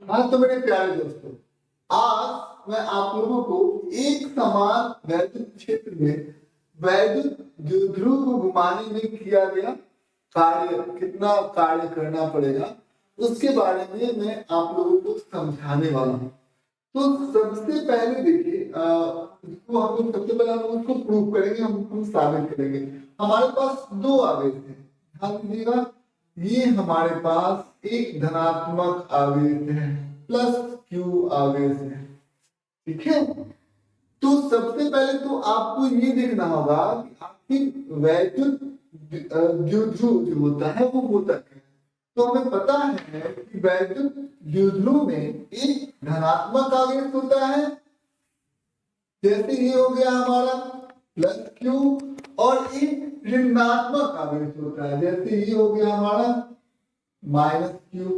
हाँ तो मेरे प्यारे दोस्तों, आज मैं आप लोगों को एक समान वैद्युत क्षेत्र में वैद्युत द्विध्रुव को घुमाने में किया गया कार्य, कितना कार्य करना पड़ेगा उसके बारे में मैं आप लोगों को समझाने वाला हूँ। तो सबसे पहले देखिए, इसको हम लोग सबसे पहले हम लोग उसको प्रूव करेंगे, हम साबित करेंगे। हमारे पास दो आवेश हैं, ध्यान दीजिएगा। ये हमारे पास एक धनात्मक आवेश है प्लस क्यू आवेश है, ठीक है। तो सबसे पहले तो आपको ये देखना होगा कि आखिर वैद्युत द्विध्रुव जो होता है वो होता क्या है। तो हमें पता है कि वैद्युत द्विध्रुव में एक धनात्मक आवेश होता है, जैसे ये हो गया हमारा प्लस क्यू, और एक ऋणात्मक आवेश होता है, जैसे ये हो गया हमारा माइनस क्यू,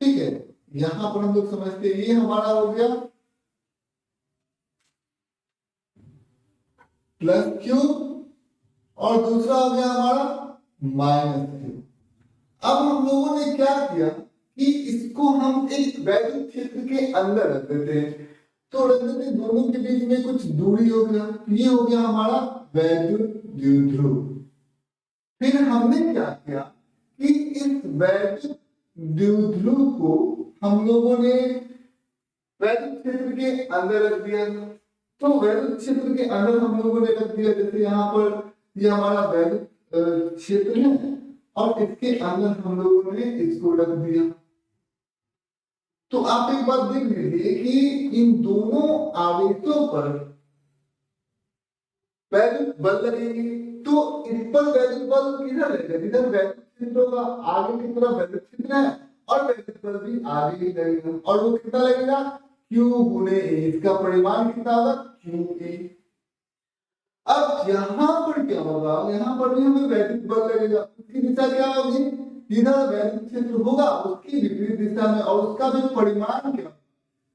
ठीक है। यहां पर हम लोग समझते हैं ये हमारा हो गया प्लस क्यू और दूसरा हो गया हमारा माइनस क्यू। अब हम लोगों ने क्या किया कि इसको हम एक वैद्युत क्षेत्र के अंदर रख देते हैं, तो रख देते दोनों के बीच में कुछ दूरी हो गया, ये हो गया हमारा वैद्युत द्विध्रुव। फिर हमने क्या किया कि इस वैद्युत द्विध्रुव को हम लोगों ने वैद्युत क्षेत्र के अंदर रख दिया। तो वैद्युत क्षेत्र के अंदर हम लोगों ने रख दिया, जैसे यहाँ पर ये हमारा वैद्युत क्षेत्र है और इसके अंदर हम लोगों ने इसको रख दिया। तो आप एक बात देख लीजिए कि इन दोनों आवेशों पर वैद्युत बल लगेंगे, तो इस पर वैद्युत बल किधर लगेगा, जिधर वैद्युत क्षेत्र होगा आगे की तरफ वैद्युत क्षेत्र है और वैद्युत बल भी आगे ही लगेगा, और वो कितना लगेगा Q गुने A, इसका परिमाण कितना होगा QA। अब यहाँ पर क्या होगा, यहाँ पर भी हमें वैद्युत बल लगेगा, उसकी दिशा क्या होगी, इधर वैद्युत क्षेत्र होगा उसकी विपरीत दिशा में, और उसका भी परिमाण क्या,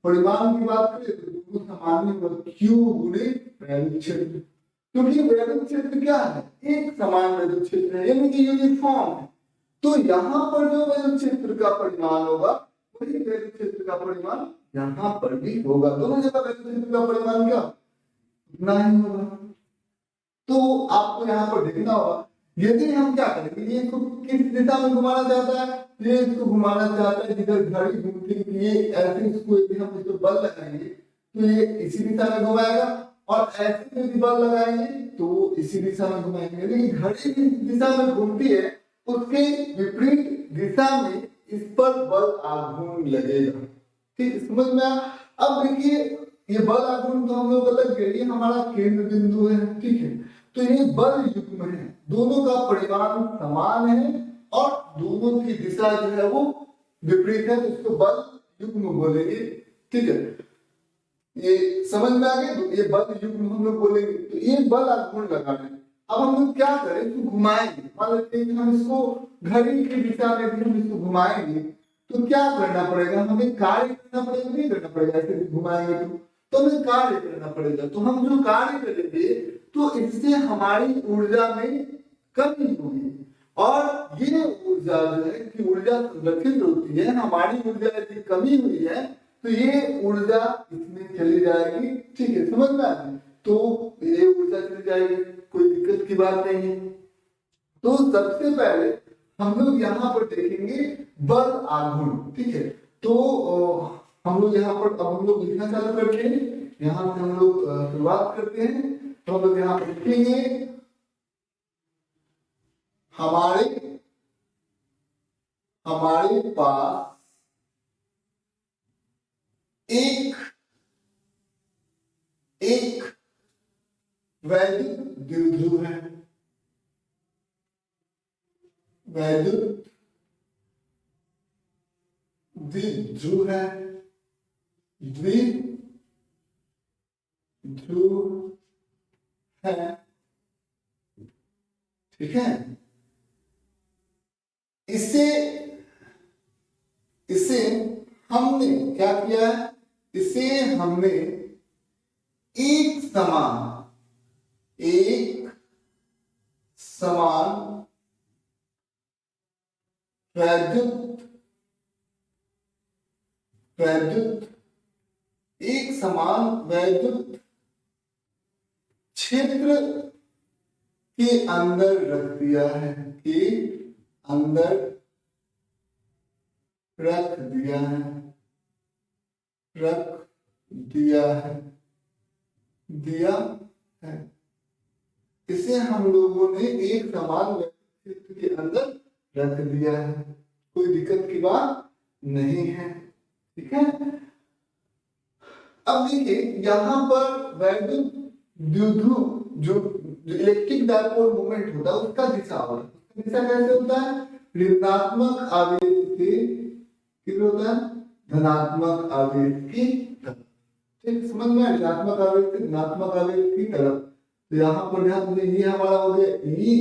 परिमाण की बात करें तो दोनों समान होगा Q गुने वैद्युत क्षेत्र, क्योंकि वैद्युत क्षेत्र क्या है, एक समान वैद्युत क्षेत्र है, यानी कि यूनिफॉर्म है। तो यहाँ पर जो वैद्युत क्षेत्र का परिमाण होगा वही वैद्युत क्षेत्र का परिमाण यहाँ पर भी होगा, दोनों जगह वैद्युत क्षेत्र का परिमाण क्या उतना ही होगा। तो आपको यहाँ पर देखना होगा, यदि हम क्या करेंगे, ये इसको किस दिशा में घुमाना चाहता है, ये इसको घुमाना चाहता है जिधर घड़ी घूमती है, ये ऐसे इसको यदि हम इसको बल लगाएंगे तो ये इसी दिशा में घुमाएगा, और ऐसे यदि बल लगाएंगे तो इसी दिशा में घुमाएंगे। लेकिन घड़ी जिस दिशा में घूमती है उसके विपरीत दिशा में इस पर बल आघूर्ण लगेगा, ठीक, समझ में आया। अब देखिए ये बल आघूर्ण तो हम लोग अलग गए, ये हमारा केंद्र बिंदु है, ठीक है। तो ये बल युग्म है, दोनों का परिमाण समान है और दोनों की दिशा जो है वो विपरीत है, तो इसको बल युग्म बोलेंगे, ठीक है। ये समझ में आ गया, तो ये बल युग्म हम लोग बोलेंगे। तो ये बल आघूर्ण लगा रहे हैं। अब हम लोग क्या करें, इसको घुमाएंगे, मान लेते हैं कि हम इसको घड़ी की दिशा में भी हम इसको घुमाएंगे, तो क्या करना पड़ेगा, हमें कार्य करना पड़ेगा, नहीं करना पड़ेगा, ऐसे घुमाएंगे तो हमें कार्य करना पड़ेगा। तो हम जो कार्य करेंगे तो इससे हमारी ऊर्जा में कमी होगी, और ये ऊर्जा जो है कि ऊर्जा संरक्षित होती है, हमारी ऊर्जा यदि कमी हुई है तो ये ऊर्जा इसमें चली जाएगी, ठीक है, समझ में आ गई। तो ये ऊर्जा चली जाएगी, कोई दिक्कत की बात नहीं है। तो सबसे पहले हम लोग यहाँ पर देखेंगे बल आघूर्ण, ठीक है। तो हम लोग यहाँ पर अब हम लोग लिखना चालू करते हैं, यहाँ से हम लोग शुरुआत करते हैं। तो हम लोग यहाँ पर लिखेंगे हमारे पास एक वैद्युत द्विध्रुव है, वैद्युत द्विध्रुव है, द्विध्रुव है, ठीक है। इसे हमने क्या किया है, इसे हमने एक समान वैद्युत वैद्युत एक समान वैद्युत क्षेत्र के अंदर रख दिया है, के अंदर रख दिया है, रख दिया है, दिया है। इसे हम लोगों ने एक समान वैद्युत क्षेत्र के अंदर रख दिया है, कोई दिक्कत की बात नहीं है, ठीक है। अब देखिए यहाँ पर वैद्युत द्विध्रुव जो इलेक्ट्रिक डायपोल मूवमेंट होता है उसका दिशा होता है, उसका दिशा कैसे होता है, ऋणात्मक आवेश से किस होता है, धनात्मक आवेश की तरफ, ठीक समझ में, ऋणात्मक आवेश से धनात्मक आवेश की तरफ। तो यहाँ पर ध्यान दें, ये हमारा हो गया ई,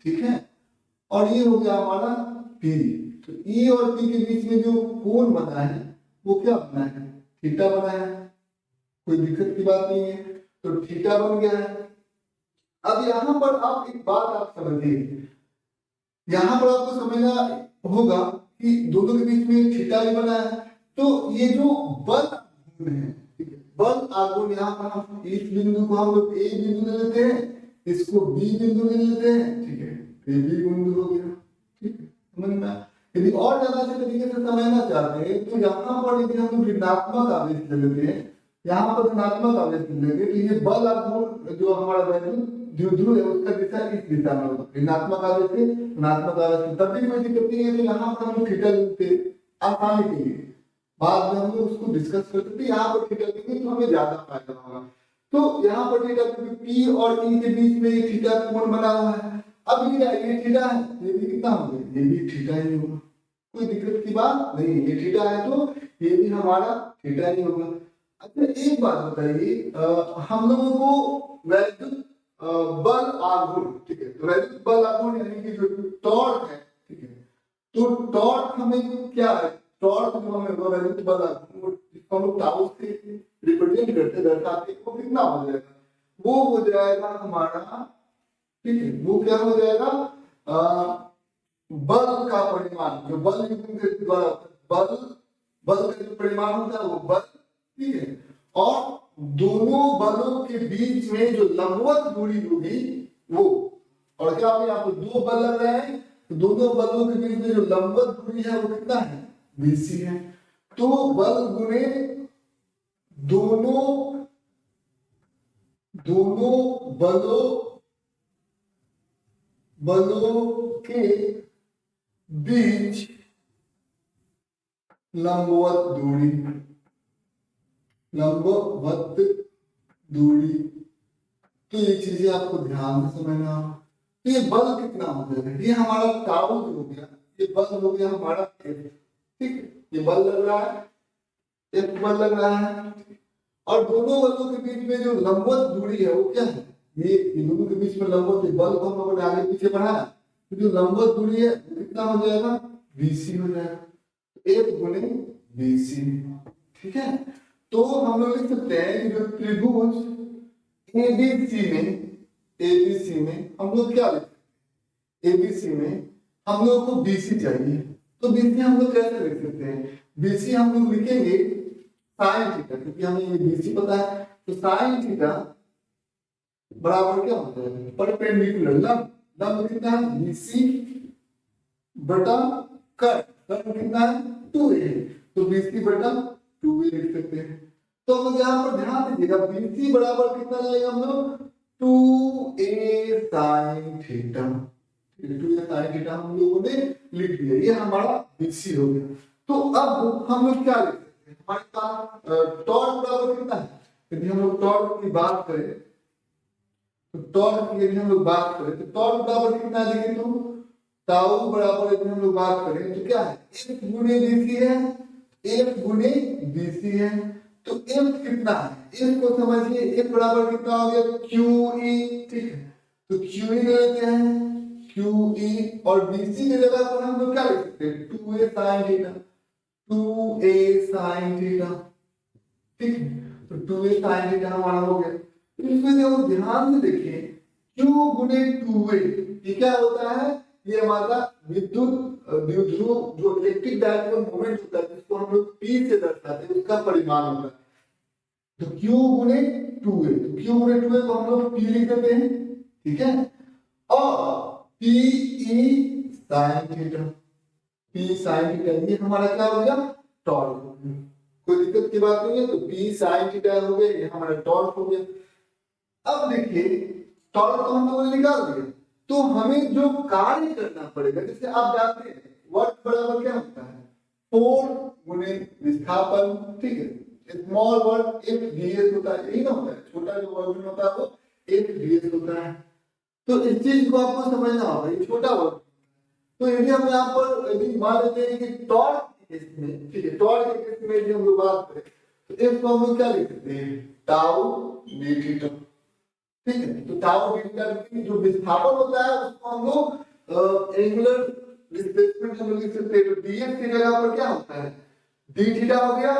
ठीक है, और ये हो गया हमारा पी। तो ई और पी के बीच में जो कोण बना है वो क्या बना है, थीटा बना है, कोई दिक्कत की बात नहीं है, तो थीटा बन गया है। अब यहाँ पर आप एक बात आप समझिए, यहाँ पर आपको समझना होगा कि दोनों के बीच में थीटा ही बना है, तो ये जो बल है, ठीक है, बल आघूर्ण यहाँ पर हम इस बिंदु को हम लोग ए बिंदु ले लेते हैं, इसको बी बिंदु ले लेते हैं, ठीक है, ये बी बिंदु हो गया, ठीक है, समझ में। यदि और ज्यादा अच्छे तरीके से समझना चाहते हैं तो यहाँ पर यदि हम लोग ऋणात्मक आवेश ले लेते हैं, यहाँ पर धनात्मक आवेश लेंगे, तो ये बल आघूर्ण जो हमारा वैद्युत द्विध्रुव है उसका दिशा इस दिशा में होगा, ऋणात्मक आवेश से धनात्मक आवेश, तब भी कोई दिक्कत नहीं है। तो यहाँ पर हम थीटा लेते आसानी के लिए, बाद में हम लोग उसको डिस्कस करते थे, यहाँ पर थीटा लेंगे तो हमें ज्यादा फायदा होगा। तो यहाँ पर थीटा पी और ई के बीच में ये थीटा कोण बना हुआ है, अब ये थीटा है, ये भी कितना होगा, ये भी थीटा ही होगा, कोई दिक्कत की बात नहीं, ये थीटा है तो ये भी हमारा थीटा ही होगा। अच्छा एक बात बताइए, हम लोगों को वैद्युत बल आघूर्ण, ठीक है, तो वैद्युत बल आघूर्ण यानी कि जो टॉर्क है, ठीक है, तो टॉर्क हमें क्या है, टॉर्क जो हमें वैद्युत बल आघूर्ण जिसको हम लोग टाउ से रिप्रेजेंट करते दर्शाते हैं, वो कितना हो जाएगा, वो हो जाएगा हमारा, ठीक है, वो क्या हो जाएगा, बल का परिमाण, जो बल युग्म के द्वारा बल का जो परिमाण होता है वो बल, ठीक है, और दोनों बलों के बीच में जो लंबवत दूरी होगी वो, और क्या आप यहाँ पर दो बल लग रहे हैं, तो दोनों बलों के बीच में जो लंबवत दूरी है वो कितना है, बीसी है। तो बल गुणे दोनों बलों के बीच लंबवत दूरी, तो ये चीजें आपको ध्यान से समझना। तो ये बल कितना हो जाएगा, ये हमारा टाउ जो हो गया, ये बल हो गया हमारा एफ, ठीक, ये बल लग रहा है, एफ बल लग रहा है, और दोनों बलों के बीच में जो लंबवत दूरी है वो क्या है, ये दोनों के बीच में लंबवत बल को हम लोगों ने आगे पीछे बढ़ाया, तो जो लंबवत दूरी है वो कितना हो जाएगा, बीसी हो जाएगा, एफ गुणे बीसी, ठीक है। तो हम लोग लिख सकते हैं कि जो त्रिभुज एबीसी में हम लोग क्या लिखते हैं, एबीसी में हम लोग को बीसी चाहिए, तो बीसी हम लोग कैसे लिख सकते हैं, बीसी हम लोग लिखेंगे साइन थीटा, क्योंकि हमें ये बीसी पता है, तो साइन थीटा बराबर क्या होता है, परपेंडिकुलर, लंब कितना है, बीसी बटा कट कितना है, 2a, तो बीसी बटा 2a लिख सकते हैं। तो हम यहाँ पर ध्यान दीजिएगा, बीसी बराबर कितना लेगा हम लोग, 2a sin theta, 2a sin theta हम लोगों ने लिख दिया, ये हमारा बीसी हो गया। तो अब हम लोग क्या लिख सकते हैं, हमारे पास टॉर्क बराबर कितना है, यदि हम लोग टॉर्क की बात करें, तो टॉर्क की यदि हम लोग बात करें तो टॉर्क बराबर कितना है, देखिए तो टाउ बराबर यदि हम लोग बात करें तो क्या है, F गुणे BC है, F गुणे BC है, तो F कितना है, F को समझिए, F बराबर कितना हो गया, QE, ठीक है, तो QE ले लेते हैं, QE, और BC की जगह पर हम लोग क्या लिख सकते हैं, 2a sin theta, 2a sin theta, ठीक है, तो 2a sin थीटा हमारा हो गया। तो इसमें जब ध्यान से देखिए, Q गुणे 2a, ये क्या होता है, ये हमारा विद्युत द्विध्रुव जो इलेक्ट्रिक डायपोल मोमेंट होता है जिसको हम लोग p से दर्शाते हैं उसका परिमाण होता है। तो q गुणे 2a, तो q गुणे 2a को हम लोग p लिख देते हैं, ठीक है। और p e sin theta, p sin theta ये हमारा क्या हो गया, टॉर्क हो गया। कोई दिक्कत की बात नहीं है, तो p sin थीटा हो गया, ये हमारा टॉर्क हो गया। अब देखिए टॉर्क तो हम लोगों ने निकाल दिया, तो हमें जो कार्य करना पड़ेगा, जैसे आप जानते हैं वर्क बराबर क्या होता है, फोर्स गुणे विस्थापन, ठीक है। स्मॉल वर्क एफ डीएस होता है, यही ना होता है, छोटा जो वर्क होता है वो एफ डीएस होता है। तो इस चीज को आपको समझना होगा, ये छोटा वर्क। तो यदि हम यहाँ पर यदि मान लेते हैं कि टॉर्क के केस में, ठीक है, टॉर्क के केस में यदि हम लोग बात करें तो एफ को हम लोग क्या लिख सकते हैं, टाउ डी थीटा, ठीक है। तो टाउ डी थीटा जो विस्थापन होता है उसको हम लोग एंगुलर डिस्प्लेसमेंट हम लोग लिख सकते हैं। तो डीएफ की जगह पर क्या होता है, डी थीटा हो गया,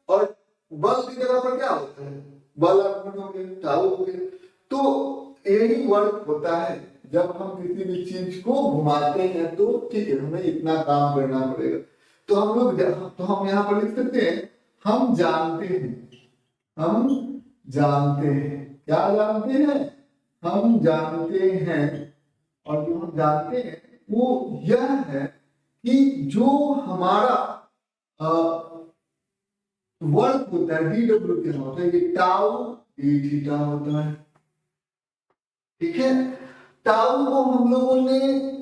और बल की जगह पर क्या होता है, बल आघूर्ण हो गया, टाउ हो गया। तो यही वर्क होता है जब हम किसी भी चीज को घुमाते हैं, तो ठीक है हमें इतना काम करना पड़ेगा। तो हम यहाँ पर लिख सकते हैं, हम जानते हैं, हम जानते हैं, क्या जानते हैं, हम जानते हैं। और जो हम जानते हैं वो यह है कि जो हमारा वर्क होता है डी डब्ल्यू क्या होता है, ये टाउ डी थीटा होता है, ठीक है। टाउ को हम लोगों ने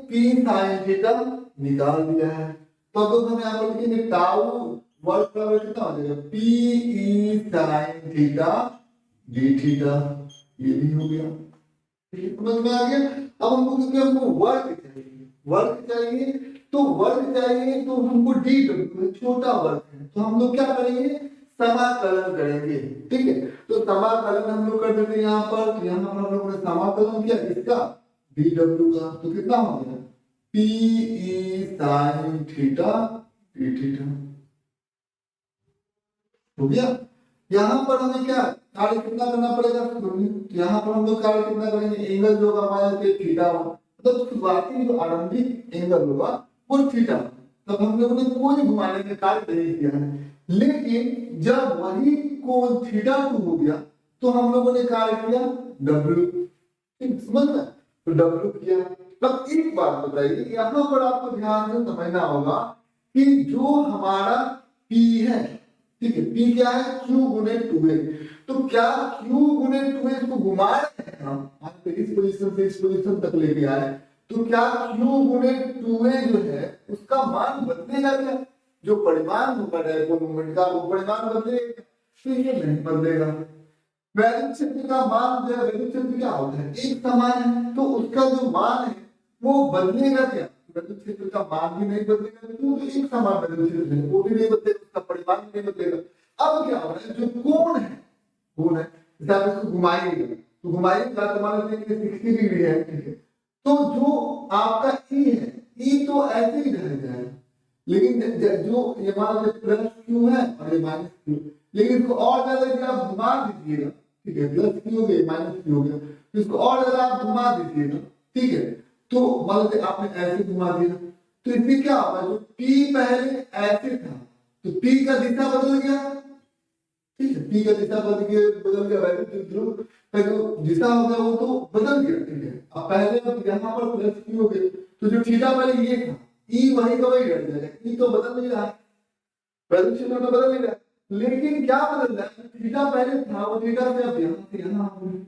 पी साइन थीटा निकाल दिया है, तो अब हम यहाँ पर लिखेंगे टाउ वर्क बराबर कितना हो जाएगा, P E sine theta D theta, ये भी हो गया, ठीक है, समझ में आ गया। अब हमको क्योंकि हमको वर्क चाहिए, वर्क चाहिए, तो वर्क चाहिए तो हमको डी डब्ल्यू छोटा वर्क है, तो हम लोग क्या करेंगे, समाकलन करेंगे, ठीक है। तो समाकलन हम लोग कर देते हैं यहाँ पर, तो यहाँ पर हम लोगों ने समाकलन किया इसका डी डब्ल्यू का, तो कितना हो गया, P E sine theta D theta हो गया। यहाँ पर हमें क्या कार्य कितना करना पड़ेगा, तो यहाँ पर हम लोग कार्य कितना करेंगे, एंगल जो होगा हमारा थीटा होगा, मतलब शुरुआती जो आरंभिक एंगल होगा वो थीटा। तब हम लोगों ने कोई घुमाने का कार्य नहीं किया है, लेकिन जब वही कोण थीटा 2 हो गया तो हम लोगों ने कार्य किया डब्ल्यू, ठीक समझ में, तो डब्ल्यू किया। तब एक बात बताइए, यहाँ पर आपको ध्यान से समझना होगा कि जो हमारा P है, ठीक है, P क्या है, Q गुने 2a, तो क्या Q गुने 2a को घुमा रहे हैं हम, इस पोजीशन से इस पोजीशन तक लेके आए, तो क्या Q गुने 2a जो है उसका मान बदलेगा क्या, जो परिमाण होगा डायपोल मोमेंट का वो परिमाण बदलेगा, तो ये नहीं बदलेगा। वैद्युत क्षेत्र का मान जो है, वैद्युत क्षेत्र क्या होता है, एक समान है, तो उसका जो मान है वो बदलेगा क्या, वैद्युत क्षेत्र का मान भी नहीं बदलेगा, क्योंकि एक समान वैद्युत क्षेत्र है वो भी नहीं बदलेगा, उसका परिमाण भी नहीं बदलेगा। अब क्या हो रहा है, जो कोण है, कोण है, जैसे आप इसको घुमाएंगे तो घुमाएंगे तो मान लेते हैं कि 60 डिग्री है, ठीक है, तो जो आपका ई है, ई तो ऐसे ही रह जाएगा, लेकिन जो ये मान लीजिए प्लस क्यू है और ये माइनस क्यू, लेकिन इसको और ज्यादा यदि आप घुमा दीजिएगा, ठीक है, प्लस क्यू हो गया माइनस क्यू हो गया, तो इसको और ज्यादा आप घुमा दीजिएगा, ठीक है, तो मान लीजिए आपने ऐसे घुमा दिया, तो इसमें क्या होगा, जो P पहले ऐसे था तो P का दिशा बदल गया, ठीक है, P का दिशा बदल गया, वैद्युत ध्रुव का जो दिशा हो गया वो तो बदल गया, ठीक है। अब पहले यहाँ पर प्लस क्यू हो गया, तो जो थीटा पहले ये था, ई वही का वही रह जाएगा, ई तो बदल नहीं रहा, वैद्युत क्षेत्र तो बदल नहीं रहा, लेकिन क्या बदल रहा है, थीटा पहले था वो थीटा से अब यहाँ से यहाँ हो गया।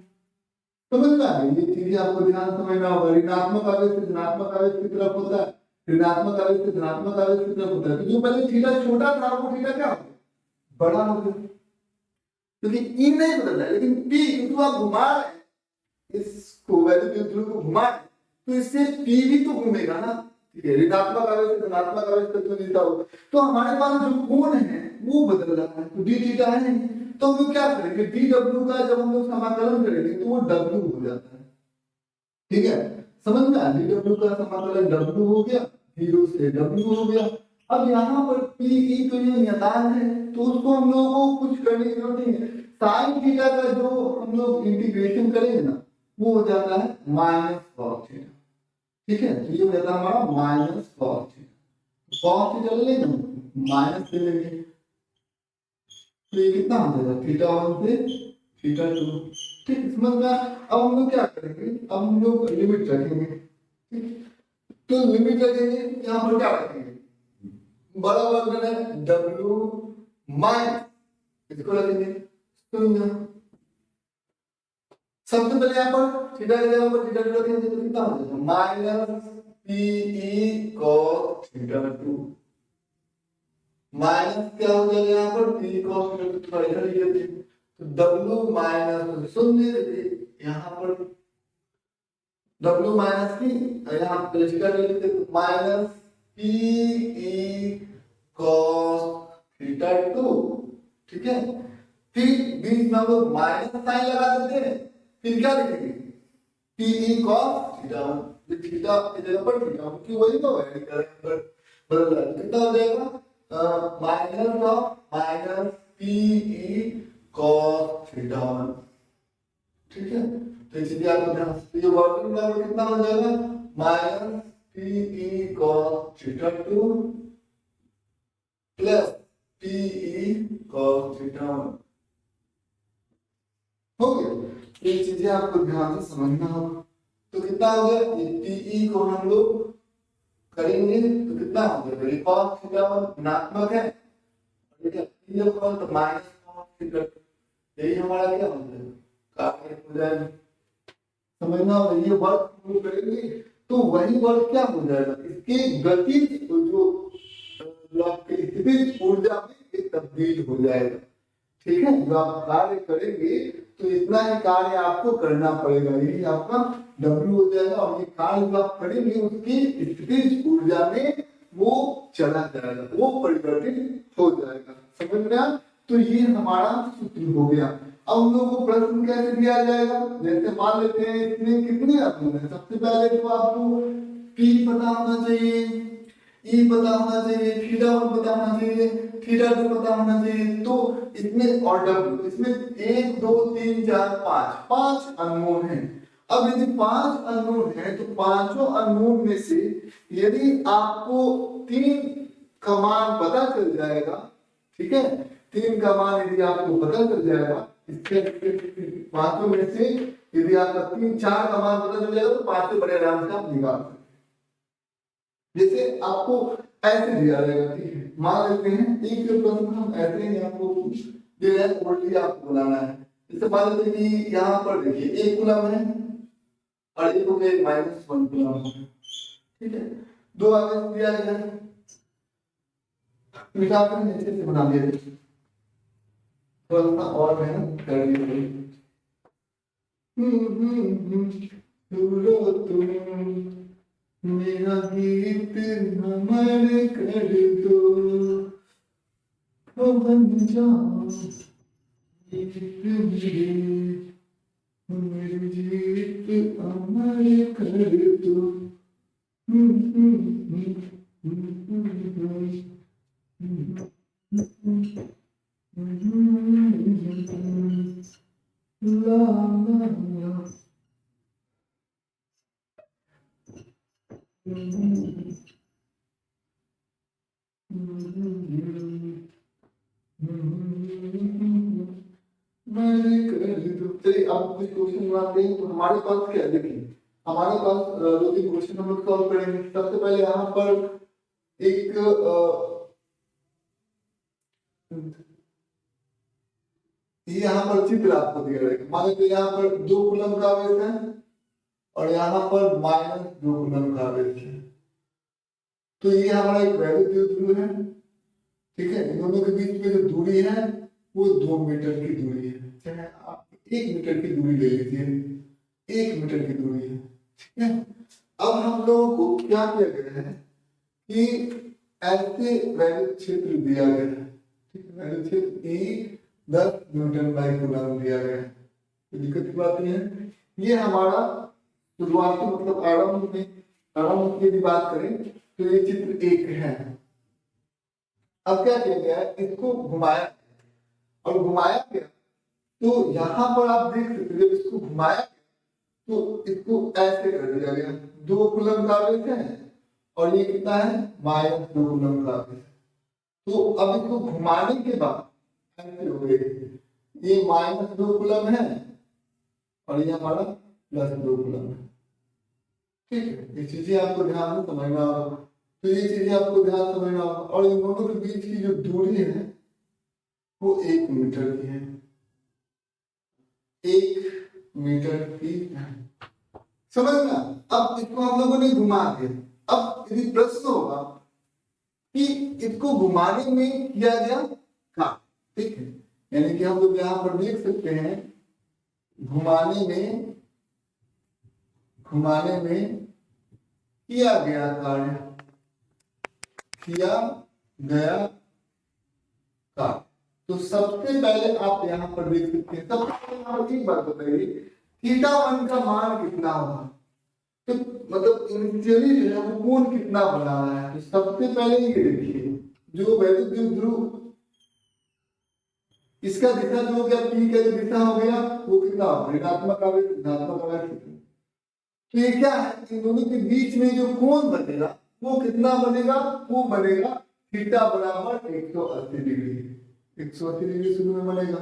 समझ में आ गई, ये चीजें आपको ध्यान समझना होगा। ऋणात्मक आवेश से धनात्मक आवेश की तरफ होता है, ऋणात्मक आवेश से धनात्मक आवेश की तरफ होता है, तो जो पहले थीटा छोटा था वो थीटा क्या हो गया, बड़ा हो गया, क्योंकि ई नहीं बदल रहा है, लेकिन पी क्योंकि आप घुमा रहे हैं इसको, वैद्युत ध्रुव को घुमा रहे हैं, तो इससे पी भी तो घूमेगा ना, ठीक है, ऋणात्मक आवेश से धनात्मक आवेश तक तो दिशा होगा, तो हमारे पास जो कोण है वो बदल रहा है, तो डी थीटा है नहीं, तो हम लोग क्या करेंगे, डी डब्ल्यू का जब हम लोग समाकलन करेंगे तो वो डब्ल्यू हो जाता है, ठीक है, समझ में आया, डी डब्ल्यू का समाकलन डब्ल्यू हो गया, 0 से डब्ल्यू हो गया। अब यहाँ पर पी ई तो ये नियतांक है, तो उसको हम लोगों को कुछ करने की जरूरत नहीं है, साइन थीटा का जो हम लोग इंटीग्रेशन करेंगे ना वो हो जाता है माइनस कॉस थीटा, ठीक है, तो ये हो जाता है हमारा minus cos theta, cos theta ले लेंगे माइनस ले लेंगे, तो ये कितना हो जाएगा थीटा 1 से थीटा 2। ठीक, समझ में आया? अब हम लोग क्या करेंगे, अब हम लोग लिमिट रखेंगे। ठीक, तो लिमिट रखेंगे, यहाँ पर क्या रखेंगे, बड़ा वर्ग है W माइनस, इसको रखेंगे शून्य। सबसे पहले यहाँ पर थीटा की जगह पर थीटा 2 रखेंगे तो कितना हो जाएगा minus PE cos theta 2। Minus क्या हो जाएगा यहाँ पर PE cos थीटा 2, थोड़ा इधर लिख लेते हैं तो W माइनस शून्य, यहाँ पर W माइनस की यहाँ पर थीटा ले लेते तो माइनस PE cos थीटा 2। ठीक है, फिर बीच में हम लोग माइनस साइन लगा देते हैं, फिर क्या लिखेंगे PE cos थीटा 1, थीटा की जगह पर थीटा 1 की वही तो वैल्यू करेंगे, बदल रहा है कितना हो जाएगा minus of minus PE cos theta 1। ठीक है, तो इसलिए आपको ध्यान से ये वर्किंग बराबर कितना हो जाएगा minus PE cos theta 2 plus PE cos theta 1 हो गया। ये चीजें आपको ध्यान से समझना होगा। तो कितना हो गया, ये PE को हम लोग करेंगे तो कितना हो गया, ये cos थीटा 1 धनात्मक है, ठीक है, ये cos तो माइनस cos थीटा 2, यही हमारा क्या हो जाएगा कार्य हो जाएगा। समझना होगा, ये वर्क हम करेंगे तो वही वर्क क्या हो जाएगा, इसकी गति जो आपकी स्थितिज ऊर्जा में ये तब्दील हो जाएगा। ठीक है, जो आप कार्य करेंगे तो इतना ही कार्य आपको करना पड़ेगा, यही आपका W हो जाएगा और ये कार्य जो आप करेंगे उसकी स्थितिज ऊर्जा में वो चला जाएगा, वो परिवर्तित हो जाएगा। समझ में आया? तो ये हमारा सूत्र हो गया। अब हम लोगों को प्रश्न कैसे दिया जाएगा, जैसे मान लेते हैं इसमें कितने अणु हैं, सबसे पहले तो आपको P पता होना चाहिए, E पता होना चाहिए, थीटा 1 पता होना चाहिए, थीटा 2 पता होना चाहिए, तो इसमें और W, इसमें 1 2 3 4 5 अननोन हैं। अब यदि 5 अननोन हैं तो पांचों अननोन में से यदि आपको 3 का मान पता चल जाएगा, ठीक है, 3 का मान यदि आपको पता चल जाएगा, इसके पांचों में से यदि आपका 3 4 का मान पता चल जाएगा तो 5 से बड़े आराम से आप निकाल सकते हैं। जैसे आपको ऐसे दिया जाएगा, ठीक है, मान लेते हैं एक प्रश्न हम ऐसे ही आपको दे रहे हैं, उल्टी आपको बनाना है। जैसे मान लेते हैं कि यहाँ पर देखिए 1 कूलम है और एक हो गया -1 कूलम है, ठीक है, दो आवेश दिया गया है, मिटाकर नीचे से बना दिया, थोड़ा सा और मेहनत कर लीजिए। मेरा गीत अमर कर दो, बन जाओ गीत मेरी जीत अमर कर दो। ला ला ला चलिए आप कुछ क्वेश्चन बनाते हैं तो हमारे पास क्या देखिए, हमारे पास दो तीन क्वेश्चन हम लोग सॉल्व करेंगे। सबसे पहले यहाँ पर एक ये यहाँ पर चित्र आपको दिया रहेगा, मान लीजिए यहाँ पर 2 कूलम का आवेश है और यहाँ पर -2 कूलम का आवेश है, तो ये हमारा एक वैद्युत ध्रुव है, ठीक है, इन दोनों के बीच में जो दूरी है वो 2 मीटर की दूरी है, चाहे आप 1 मीटर की दूरी ले लीजिए, 1 मीटर की दूरी है, ठीक है। अब हम लोगों को क्या किया गया है कि ऐसे वैद्युत क्षेत्र दिया गया है, ठीक है, वैद्युत क्षेत्र E 10 न्यूटन बाई कूलम दिया गया है, तो दिक्कत की बात नहीं है। ये हमारा शुरुआती मतलब आरंभ की यदि बात करें तो ये चित्र 1 है। अब क्या किया गया है, इसको घुमाया और घुमाया गया, तो यहाँ पर आप देख सकते हैं जब इसको घुमाया तो इसको ऐसे कर दिया गया, 2 कूलम का आवेश है और ये कितना है -2 कूलम का आवेश। तो अब इसको घुमाने के बाद ऐसे हो गई, ये -2 कूलम है और ये हमारा +2 कूलम है। ठीक है, ये चीजें आपको ध्यान में समझना होगा। तो ये चीजें आपको ध्यान समझना होगा। और इन दोनों के बीच की जो दूरी है वो 1 मीटर की है, 1 मीटर की है। समझना। अब इसको हम लोगों ने घुमा दिया। अब यदि प्रश्न होगा कि इसको घुमाने में किया गया काम, ठीक है, यानी कि हम लोग यहाँ पर देख सकते हैं घुमाने में किया गया कार्य, किया गया कार्य। तो सबसे पहले आप यहाँ पर देख सकते हैं, सबसे पहले आप एक बात बताइए, θ1 का मान कितना होगा? तो मतलब इनिशियली जो है वो कोण कितना बना रहा है? तो सबसे पहले ये देखिए, जो वैद्युत ध्रुव, इसका दिशा जो हो गया, P का जो दिशा हो गया वो कितना होगा? ऋणात्मक आवेश, धनात्मक आवेश। तो ये क्या है, इन दोनों के बीच में जो कोण बनेगा वो कितना बनेगा? वो बनेगा θ बराबर 180 डिग्री। 180 डिग्री शुरू में बनेगा।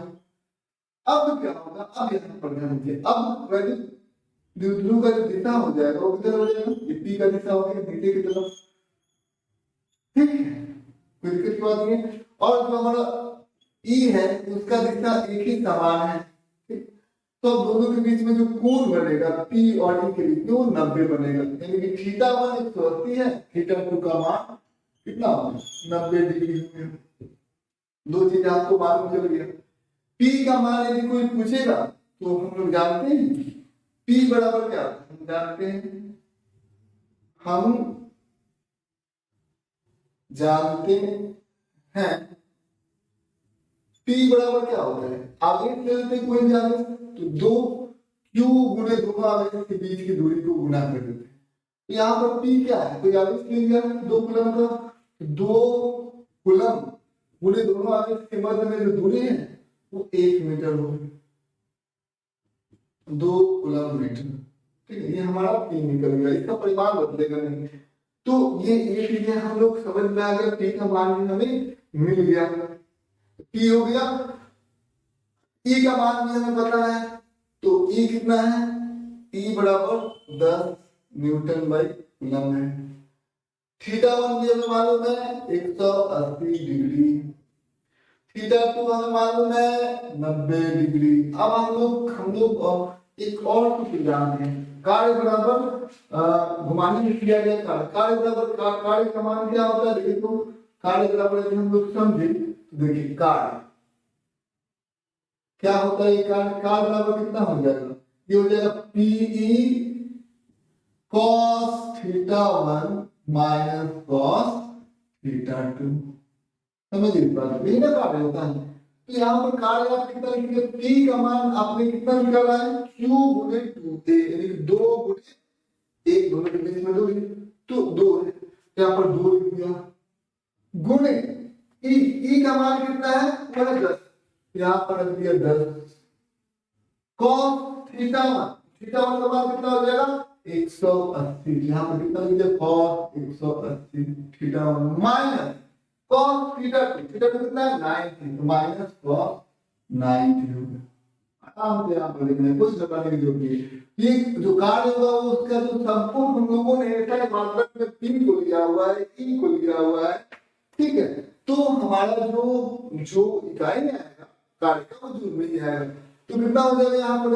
अब क्या होगा? अब यहाँ पर ध्यान दीजिए, अब वैद्युत ध्रुव का जो दिशा हो जाएगा वो किधर हो जाएगा? ये P का दिशा हो गया नीचे की तरफ। ठीक है, कोई दिक्कत की बात नहीं है। और जो हमारा E है उसका दिशा एक ही समान है। ठीक, तो अब दोनों के बीच में जो कोण बनेगा P और E के बीच में वो 90 बनेगा, यानी कि θ1 180 है, θ2 का मान कितना होगा? 90 डिग्री होगा। दो चीज आपको मालूम चल गया। P का मान यदि कोई पूछेगा तो हम लोग जानते हैं P बराबर क्या? हम जानते हैं P बराबर क्या होता है? आवेश ले लेते कोई भी आवेश, तो 2 Q गुणे दोनों आवेश के बीच की दूरी को गुना कर देते हैं। तो यहाँ पर P क्या है? कोई आवेश ले लिया 2 कूलम का, 2 कूलम गुणे दोनों आवेश के मध्य में जो दूरी है वो 1 मीटर होगी, 2 कूलम मीटर। ठीक है, ये हमारा P निकल गया, इसका परिमाण बदलेगा नहीं। तो ये चीजें हम लोग समझ में आ गया। P का मान भी हमें मिल गया, P हो गया। E का मान भी हमें पता है, तो E कितना है? E बराबर 10 न्यूटन बाई कूलम है। θ1 भी हमें मालूम है 180 डिग्री, θ2 हमें मालूम है 90 डिग्री। अब हम लोग एक और कुछ जानते हैं, कार्य बराबर घुमाने में किया गया कार्य बराबर कार्य का मान क्या होता है? देखिए, तो कार्य बराबर यदि हम लोग समझे तो देखिए, कार्य क्या होता है? कार्य बराबर कितना हो जाएगा? ये हो जाएगा PE cos θ1 माइनस cos θ2। समझिए इस बात को, यही ना कार्य होता है। तो यहाँ पर कार्य आप कितना लिखेंगे? P का मान आपने कितना निकाला है? Q गुणे 2A, यानी कि 2 गुणे 1, दोनों के बीच में 2 है तो 2 है, यहाँ पर 2 लिख दिया, गुणे E का मान कितना है? 10, यहाँ पर रख दिया 10। cos θ1 का मान कितना हो जाएगा? 180, यहाँ पर कितना लिख दिया? cos 180 θ1 माइनस cos θ2 कितना है? 90, तो माइनस cos 90 होगा। आराम से यहाँ पर लिखना, कुछ बताने की जरूरत नहीं है। ये जो कार्य होगा वो उसका जो संपूर्ण हम लोगों ने ऐसा मात्रा में P को लिया हुआ है, E को लिया हुआ है। ठीक है, तो हमारा जो इकाई में आएगा कार्य का वो जूल में ही आएगा। तो कितना हो जाएगा? यहाँ पर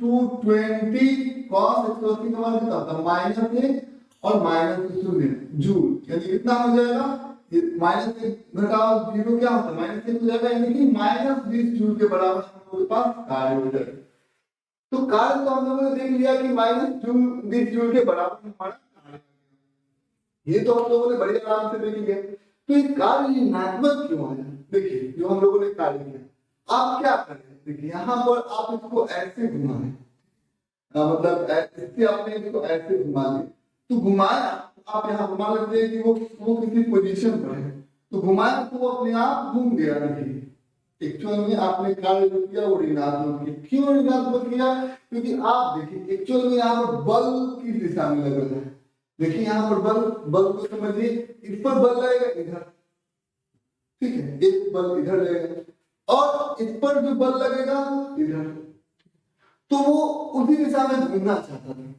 220 cos 180 का मान कितना होता है? -1 और -0 जूल, यानी कितना हो जाएगा? ये -1 घटाओ 0 क्या होता है? -1 हो जाएगा, यानी कि -20 जूल के बराबर हम लोगों के पास कार्य हो जाएगा। तो कार्य तो हम लोगों ने देख लिया कि -20 जूल के बराबर हमारा कार्य, ये तो हम लोगों ने बड़े आराम से देख लिया। तो ये कार्य ऋणात्मक क्यों है? देखिए, जो हम लोगों ने कार्य किया, आप क्या करें? देखिए, यहाँ पर आप इसको ऐसे घुमाएं, मतलब इससे आपने इसको ऐसे घुमा दिया, तो घुमाया आप यहाँ घुमा लेते हैं कि वो किसी पोजीशन पर है, तो घुमाया तो वो अपने आप घूम गया। देखिए, एक्चुअल में आपने कार्य जो किया वो ऋणात्मक किया। क्यों ऋणात्मक किया? क्योंकि आप देखिए, एक्चुअल में यहाँ पर बल किस दिशा में लगा है? देखिए, यहाँ पर बल को समझिए, इस पर बल लगेगा इधर, ठीक है, एक बल इधर लगेगा, और इस पर जो बल लगेगा इधर, तो वो उसी दिशा में घूमना चाहता था,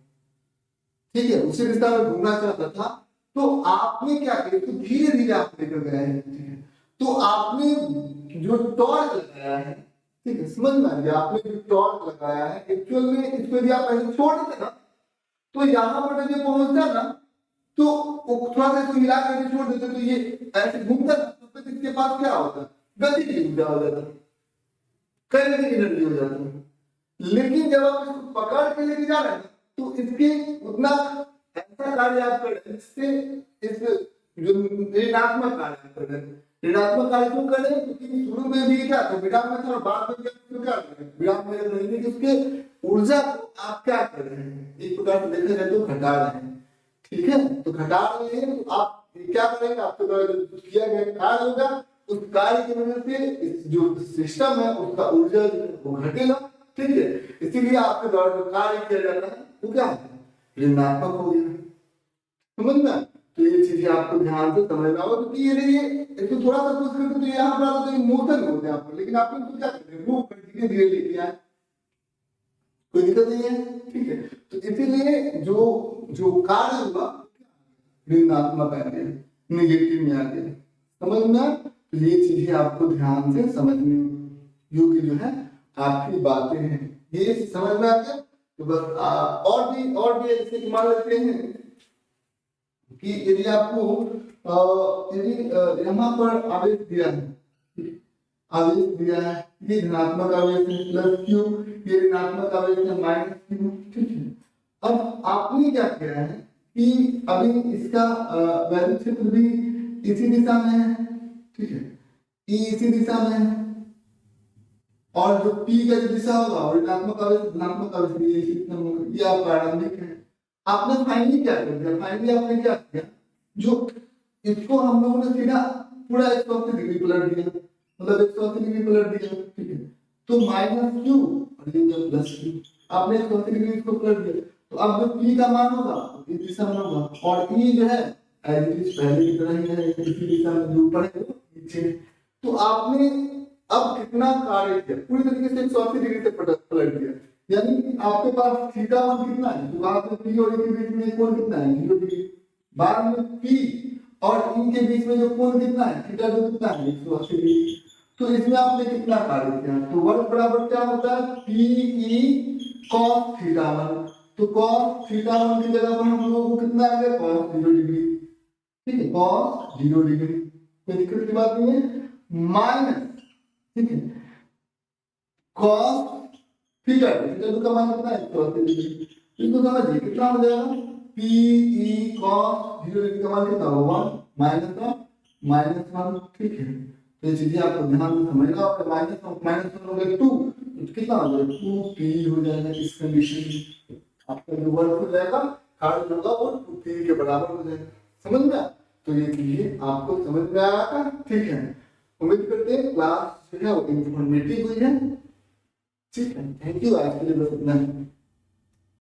ठीक है, उसी दिशा में घूमना चाहता था। तो आपने क्या किया, तो धीरे धीरे आप लेकर गए हैं, ठीक है, तो आपने जो टॉर्क लगाया है, ठीक है, समझ में आ गया, आपने जो टॉर्क लगाया है एक्चुअल में इसको यदि आप ऐसे छोड़ देते ना, तो यहाँ पर जब ये पहुंचता ना, तो थोड़ा सा इसको हिला करके छोड़ देते तो ये ऐसे घूमता, तो फिर इसके पास क्या होता, गति की ऊर्जा हो जाता, काइनेटिक एनर्जी हो जाता। लेकिन जब आप इसको पकड़ के लेके जा रहे हैं तो इसके उतना ऐसा कार्य आप कर रहे हैं जिससे इस जो ऋणात्मक कार्य आप कर रहे हैं, ऋणात्मक कार्य क्यों कर रहे हैं, क्योंकि शुरू में भी क्या था, विराम में था, और बाद में क्या कर रहे हैं, विराम में रहने की उसके ऊर्जा को आप क्या कर रहे हैं, एक प्रकार से देखा जाए तो घटा रहे हैं, ठीक है, तो घटा रहे हैं, तो आप क्या करेंगे, आपके द्वारा जो किया गया कार्य होगा उस कार्य की वजह से इस जो सिस्टम है उसका ऊर्जा वो घटेगा, ठीक है, इसीलिए आपके द्वारा जो कार्य किया जाता है वो क्या है, ऋणात्मक हो गया, समझ में। तो ये चीजें आपको ध्यान से समझना होगा, क्योंकि ये इसको थोड़ा सा कुछ करके तो यहाँ पर आता है इमोशन होते हैं आपको, लेकिन आप इनको क्या करते हैं, रूप कर धीरे धीरे लेके आए, कोई दिक्कत नहीं है, ठीक है। तो इसीलिए जो कार्य हुआ ऋणात्मक आ गया, निगेटिव में आ गया, समझ में। तो ये चीजें आपको ध्यान से समझने योग्य जो है आपकी बातें हैं, ये समझ में आ गया। तो बस और भी ऐसे कि मान लेते हैं कि यदि आपको यदि यहाँ पर आवेश दिया है, आवेश दिया है, ये धनात्मक आवेश है प्लस क्यू, ये ऋणात्मक आवेश है माइनस क्यू, ठीक है। अब आपने क्या किया है कि अभी इसका वैद्युत क्षेत्र भी इसी दिशा में है, ठीक है, ई इसी दिशा में है, और जो P का जो दिशा होगा और ऋणात्मक आवेश धनात्मक आवेश ये आप प्रारंभिक है। आपने फाइनली क्या कर दिया, फाइनली आपने क्या किया, जो इसको हम लोगों ने सीधा पूरा 180 डिग्री पलट दिया, मतलब 180 डिग्री पलट दिया, ठीक है। तो माइनस क्यू और ये प्लस क्यू, आपने 180 डिग्री इसको पलट दिया, तो अब जो P का मान होगा इस दिशा में होगा, और E जो है एज इट इज पहले की तरह ही है, इसी दिशा में जो ऊपर है वो नीचे। तो आपने अब कितना कार्य किया, पूरी तरीके से 180 डिग्री से पलट दिया, यानी कि आपके पास थीटा वन कितना है, तो बाद में P और E के बीच में कोण कितना है, 0 डिग्री, बाद में P और E के बीच में जो कोण कितना है, थीटा जो कितना है, 180 डिग्री। तो इसमें आपने कितना कार्य किया, तो वर्ग बराबर क्या होता है, PE cos थीटा वन, तो cos थीटा वन की जगह पर हम लोगों को कितना आ गया, cos 0 डिग्री, ठीक है, cos 0 डिग्री, कोई दिक्कत की बात नहीं है, माइनस, ठीक है, cos थीटा का मान कितना है, 180 डिग्री, इसको समझिए कितना हो जाएगा, PE cos 0 डिग्री का मान कितना होगा, -1, ठीक है। तो ये चीजें आपको ध्यान से समझना, और -1 हो गया 2, तो कितना हो जाएगा, 2P हो जाएगा, इस कंडीशन में आपका जो वर्ग हो जाएगा कार्य होगा वो 2P के बराबर हो जाएगा, समझ में। तो ये चीजें आपको समझ में आया था, ठीक है। उम्मीद करते हैं क्लास जो है वो इंफॉर्मेटिव हुई है, ठीक है। थैंक यू, आज के लिए बस इतना है।